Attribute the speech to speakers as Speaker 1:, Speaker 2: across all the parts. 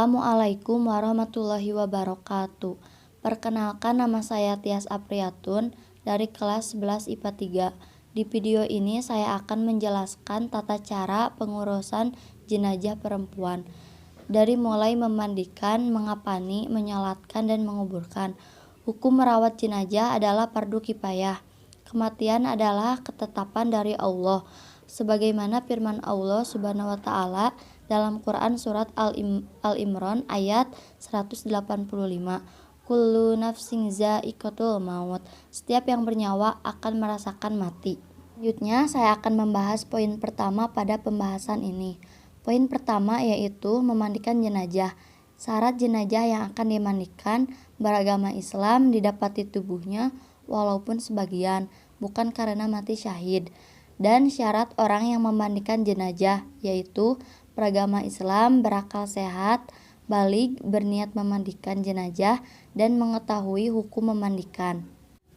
Speaker 1: Assalamualaikum warahmatullahi wabarakatuh. Perkenalkan, nama saya Tias Apriatun dari kelas 11 IPA 3. Di video ini saya akan menjelaskan tata cara pengurusan jenazah perempuan. Dari mulai memandikan, mengapani, menyolatkan, dan menguburkan. Hukum merawat jenazah adalah fardu kifayah. Kematian adalah ketetapan dari Allah. Sebagaimana firman Allah Subhanahu wa taala dalam Quran surat Al-Imran ayat 185. Kullu nafsin za'iqatul maut. Setiap yang bernyawa akan merasakan mati. Selanjutnya saya akan membahas poin pertama pada pembahasan ini. Poin pertama yaitu memandikan jenazah. Syarat jenazah yang akan dimandikan beragama Islam didapati tubuhnya walaupun sebagian, bukan karena mati syahid. Dan syarat orang yang memandikan jenazah yaitu beragama Islam, berakal sehat, baligh, berniat memandikan jenazah, dan mengetahui hukum memandikan.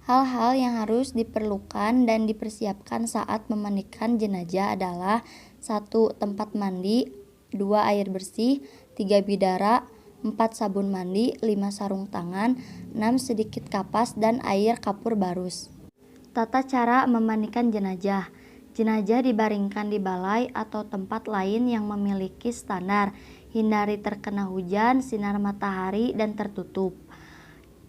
Speaker 1: Hal-hal yang harus diperlukan dan dipersiapkan saat memandikan jenazah adalah 1. Tempat mandi, 2. Air bersih, 3. Bidara, 4. Sabun mandi, 5. Sarung tangan, 6. Sedikit kapas dan air kapur barus. Tata cara memandikan jenazah. Jenazah dibaringkan di balai atau tempat lain yang memiliki standar. Hindari terkena hujan, sinar matahari, dan tertutup.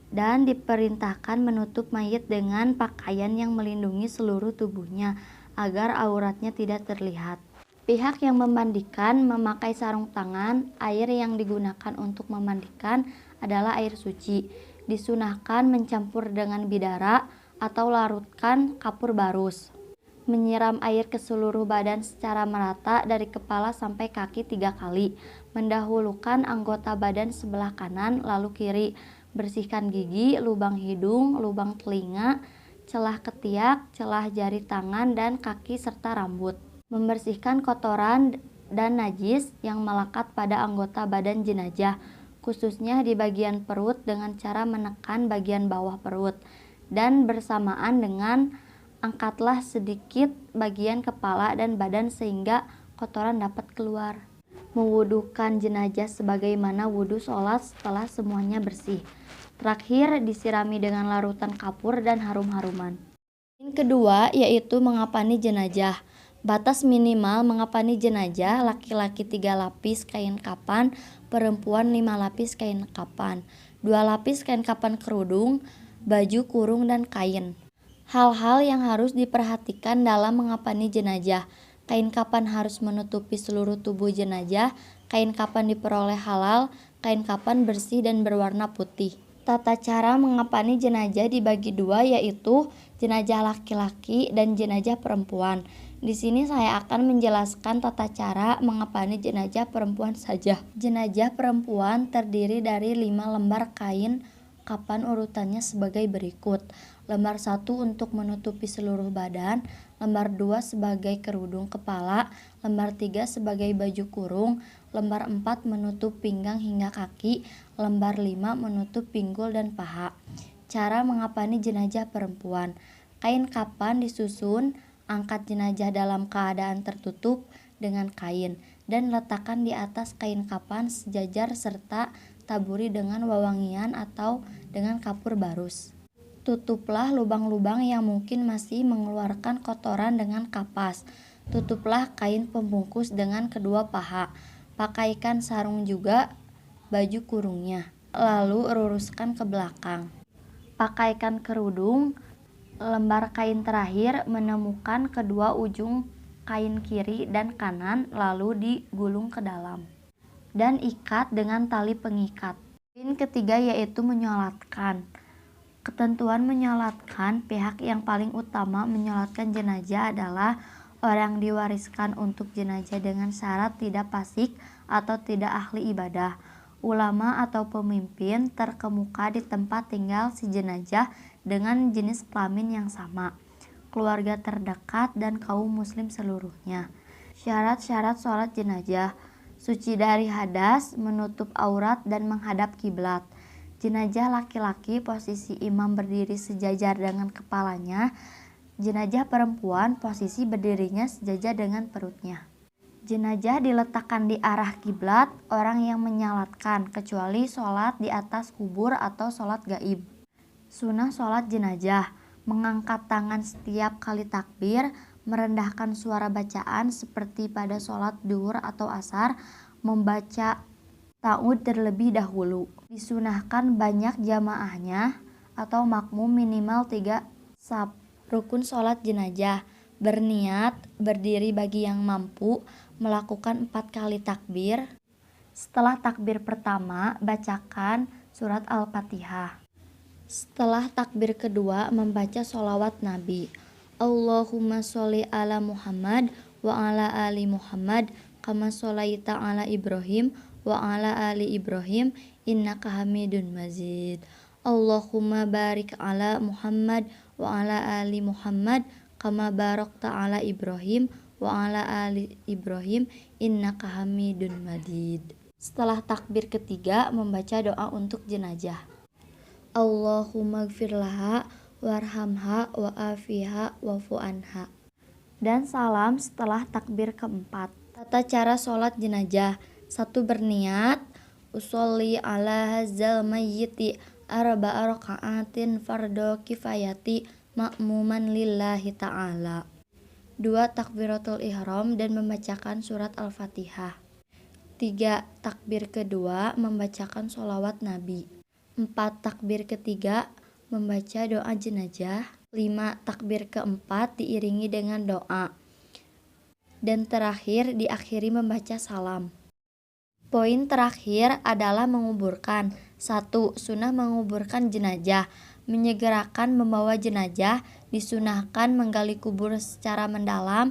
Speaker 1: Dan diperintahkan menutup mayit dengan pakaian yang melindungi seluruh tubuhnya agar auratnya tidak terlihat. Pihak yang memandikan memakai sarung tangan. Air yang digunakan untuk memandikan adalah air suci. Disunahkan mencampur dengan bidara atau larutkan kapur barus. Menyiram air ke seluruh badan secara merata dari kepala sampai kaki 3 kali. Mendahulukan anggota badan sebelah kanan lalu kiri. Bersihkan gigi, lubang hidung, lubang telinga, celah ketiak, celah jari tangan dan kaki serta rambut. Membersihkan kotoran dan najis yang melekat pada anggota badan jenazah, khususnya di bagian perut dengan cara menekan bagian bawah perut. Dan bersamaan dengan angkatlah sedikit bagian kepala dan badan sehingga kotoran dapat keluar. Mewudukan jenazah sebagaimana wudu sholat setelah semuanya bersih. Terakhir, disirami dengan larutan kapur dan harum-haruman. Yang kedua yaitu mengapani jenazah. Batas minimal mengapani jenazah: laki-laki 3 lapis kain kapan, perempuan 5 lapis kain kapan, 2 lapis kain kapan kerudung, baju kurung, dan kain. Hal-hal yang harus diperhatikan dalam mengapani jenazah. Kain kapan harus menutupi seluruh tubuh jenazah. Kain kapan diperoleh halal. Kain kapan bersih dan berwarna putih. Tata cara mengapani jenazah dibagi dua, yaitu jenazah laki-laki dan jenazah perempuan. Di sini saya akan menjelaskan tata cara mengapani jenazah perempuan saja. Jenazah perempuan terdiri dari 5 lembar kain kapan urutannya sebagai berikut. Lembar 1 untuk menutupi seluruh badan, lembar 2 sebagai kerudung kepala, lembar 3 sebagai baju kurung, lembar 4 menutup pinggang hingga kaki, lembar 5 menutup pinggul dan paha. Cara mengapani jenazah perempuan. Kain kapan disusun, angkat jenazah dalam keadaan tertutup dengan kain, dan letakkan di atas kain kapan sejajar serta taburi dengan wewangian atau dengan kapur barus. Tutuplah lubang-lubang yang mungkin masih mengeluarkan kotoran dengan kapas. Tutuplah kain pembungkus dengan kedua paha. Pakaikan sarung juga baju kurungnya. Lalu luruskan ke belakang. Pakaikan kerudung. Lembar kain terakhir menemukan kedua ujung kain kiri dan kanan lalu digulung ke dalam dan ikat dengan tali pengikat. Poin ketiga yaitu menyolatkan. Ketentuan menyolatkan. Pihak yang paling utama menyolatkan jenazah adalah orang diwariskan untuk jenazah dengan syarat tidak fasik atau tidak ahli ibadah, ulama atau pemimpin terkemuka di tempat tinggal si jenazah dengan jenis kelamin yang sama, keluarga terdekat, dan kaum muslim seluruhnya. Syarat-syarat sholat jenazah: suci dari hadas, menutup aurat, dan menghadap kiblat. Jenazah laki-laki posisi imam berdiri sejajar dengan kepalanya. Jenazah perempuan posisi berdirinya sejajar dengan perutnya. Jenazah diletakkan di arah kiblat orang yang menyalatkan, kecuali sholat di atas kubur atau sholat gaib. Sunnah sholat jenazah: mengangkat tangan setiap kali takbir, merendahkan suara bacaan seperti pada sholat duhur atau asar, membaca ta'ud terlebih dahulu. Disunahkan banyak jamaahnya atau makmum minimal 3 saf. Rukun sholat jenazah: berniat, berdiri bagi yang mampu, melakukan 4 kali takbir. Setelah takbir pertama, bacakan surat Al-Fatihah. Setelah takbir kedua, membaca sholawat Nabi. Allahumma sholli ala Muhammad wa ala ali Muhammad kama sholaita ala Ibrahim wa ala ali Ibrahim innaka hamidun majid. Allahumma barik ala Muhammad wa ala ali Muhammad kama barakta ala Ibrahim wa ala ali Ibrahim innaka hamidun majid. Setelah takbir ketiga, membaca doa untuk jenazah. Allahumma gfir laha warhamha wa afiha wa'fu anha. Dan salam setelah takbir keempat. Tata cara sholat jenazah: 1. Berniat, usolli ala hazal mayyiti arba'a raka'atin fardhu kifayati ma'muman lillahi ta'ala. 2. Takbiratul ihram dan membacakan surat Al-Fatihah. 3. Takbir kedua, membacakan sholawat Nabi. 4. Takbir ketiga, membaca doa jenazah. 5. Takbir keempat diiringi dengan doa. Dan terakhir diakhiri membaca salam. Poin terakhir adalah menguburkan. 1. Sunnah menguburkan jenazah: menyegerakan membawa jenazah, disunahkan menggali kubur secara mendalam.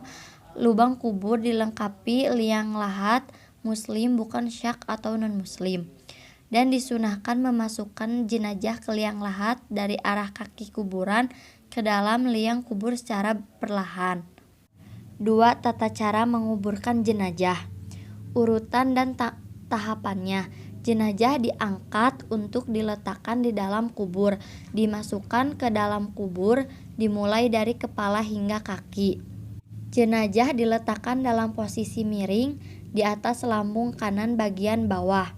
Speaker 1: Lubang kubur dilengkapi liang lahat, muslim bukan syak atau non-muslim. Dan disunahkan memasukkan jenazah ke liang lahat dari arah kaki kuburan ke dalam liang kubur secara perlahan. 2. Tata cara menguburkan jenazah. Urutan dan tahapannya: jenazah diangkat untuk diletakkan di dalam kubur, dimasukkan ke dalam kubur, dimulai dari kepala hingga kaki. Jenazah diletakkan dalam posisi miring di atas lambung kanan bagian bawah.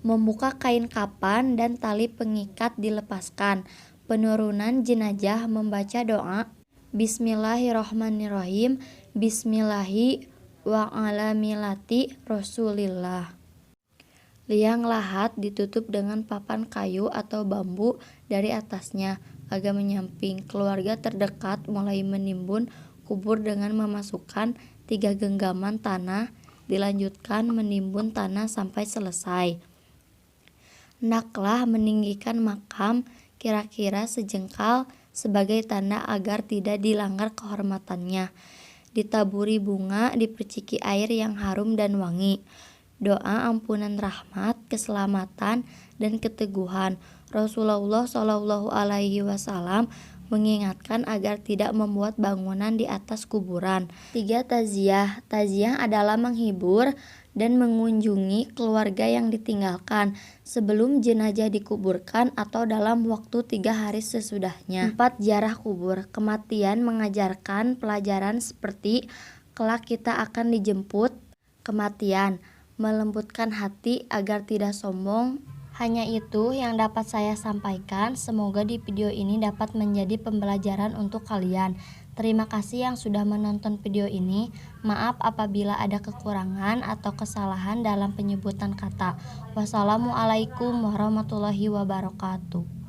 Speaker 1: Membuka kain kapan dan tali pengikat dilepaskan. Penurunan jenazah: membaca doa Bismillahirrohmanirrohim, Bismillahi wa ala milati Rasulillah. Liang lahat ditutup dengan papan kayu atau bambu dari atasnya agak menyamping. Keluarga terdekat mulai menimbun kubur dengan memasukkan 3 genggaman tanah, dilanjutkan menimbun tanah sampai selesai. Hendaklah meninggikan makam kira-kira sejengkal sebagai tanda agar tidak dilanggar kehormatannya. Ditaburi bunga, diperciki air yang harum dan wangi. Doa ampunan rahmat, keselamatan, dan keteguhan. Rasulullah Shallallahu Alaihi Wasallam mengingatkan agar tidak membuat bangunan di atas kuburan. 3. Taziah. Taziah adalah menghibur dan mengunjungi keluarga yang ditinggalkan sebelum jenazah dikuburkan atau dalam waktu 3 hari sesudahnya. 4. Ziarah kubur. Kematian mengajarkan pelajaran seperti kelak kita akan dijemput. Kematian melembutkan hati agar tidak sombong. Hanya itu yang dapat saya sampaikan. Semoga di video ini dapat menjadi pembelajaran untuk kalian. Terima kasih yang sudah menonton video ini. Maaf apabila ada kekurangan atau kesalahan dalam penyebutan kata. Wassalamualaikum warahmatullahi wabarakatuh.